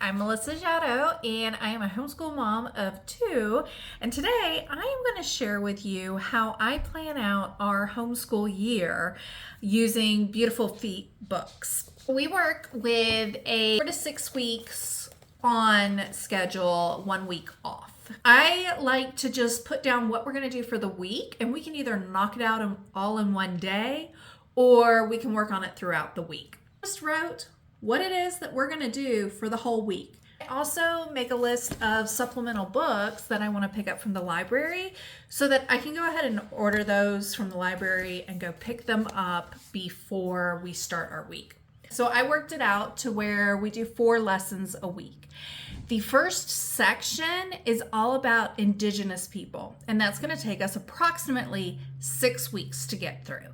I'm Melissa Jadot, and I am a homeschool mom of 2. And today I am going to share with you how I plan out our homeschool year using Beautiful Feet books. We work with a 4 to 6 weeks on schedule, 1 week off. I like to just put down what we're going to do for the week, and we can either knock it out all in one day, or we can work on it throughout the week. I just wrote what it is that we're going to do for the whole week. I also make a list of supplemental books that I want to pick up from the library so that I can go ahead and order those from the library and go pick them up before we start our week. So I worked it out to where we do 4 lessons a week. The first section is all about Indigenous people, and that's going to take us approximately 6 weeks to get through.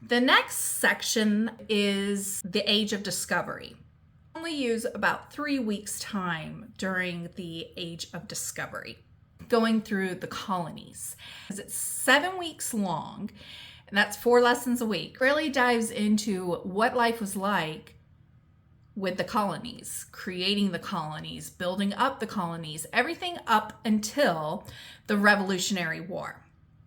The next section is the Age of Discovery. I only use about 3 weeks' time during the Age of Discovery, going through the Colonies. Because it's 7 weeks long, and that's 4 lessons a week. It really dives into what life was like with the colonies, creating the colonies, building up the colonies, everything up until the Revolutionary War.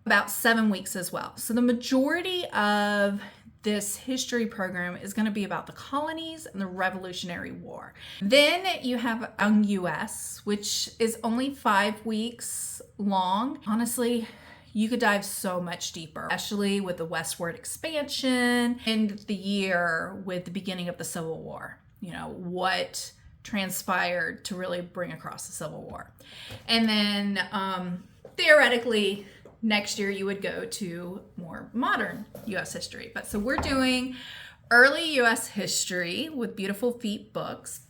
About 7 weeks as well. So the majority of this history program is going to be about the colonies and the Revolutionary War. Then you have US, which is only 5 weeks long. Honestly, you could dive so much deeper, especially with the westward expansion and the year with the beginning of the Civil War. You know, what transpired to really bring across the Civil War. And then theoretically, next year you would go to more modern U.S. history. But so we're doing early U.S. history with Beautiful Feet books,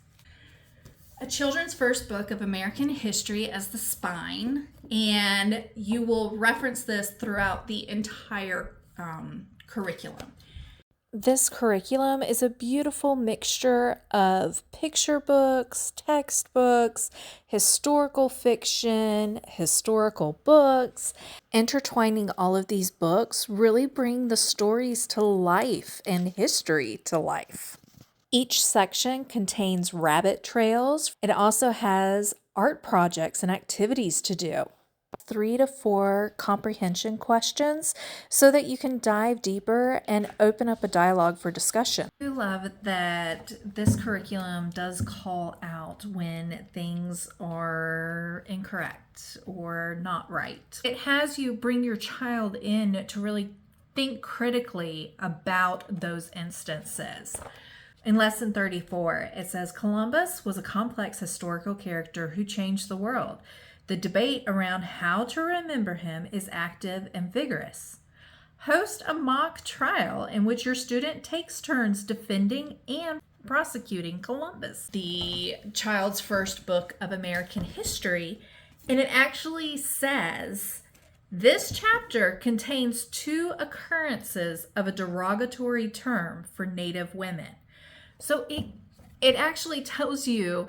a children's first book of American history as the spine, and you will reference this throughout the entire curriculum. This curriculum is a beautiful mixture of picture books, textbooks, historical fiction, historical books. Intertwining all of these books really bring the stories to life and history to life. Each section contains rabbit trails. It also has art projects and activities to do. 3 to 4 comprehension questions so that you can dive deeper and open up a dialogue for discussion. I love that this curriculum does call out when things are incorrect or not right. It has you bring your child in to really think critically about those instances. In lesson 34, it says Columbus was a complex historical character who changed the world. The debate around how to remember him is active and vigorous. Host a mock trial in which your student takes turns defending and prosecuting Columbus. The child's first book of American history, and it actually says this chapter contains 2 occurrences of a derogatory term for Native women. So it actually tells you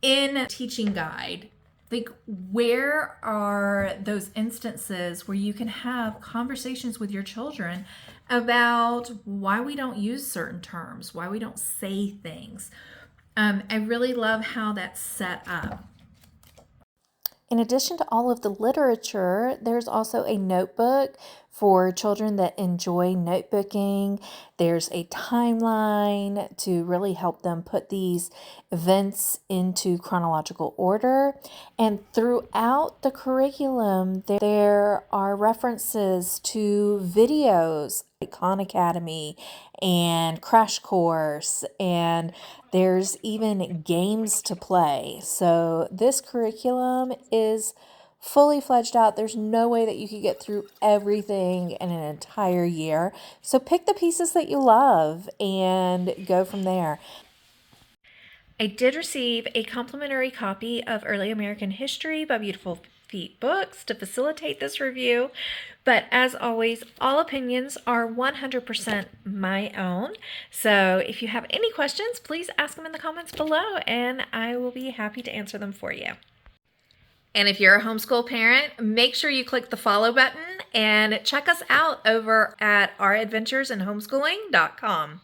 in a teaching guide, like, where are those instances where you can have conversations with your children about why we don't use certain terms, why we don't say things. I really love how that's set up. In addition to all of the literature, there's also a notebook for children that enjoy notebooking. There's a timeline to really help them put these events into chronological order. And throughout the curriculum, there are references to videos like Khan Academy and Crash Course, and there's even games to play. So this curriculum is fully fledged out. There's no way that you could get through everything in an entire year. So pick the pieces that you love and go from there. I did receive a complimentary copy of Early American History by Beautiful Feet Books to facilitate this review. But as always, all opinions are 100% my own. So if you have any questions, please ask them in the comments below, and I will be happy to answer them for you. And if you're a homeschool parent, make sure you click the follow button and check us out over at ouradventuresinhomeschooling.com.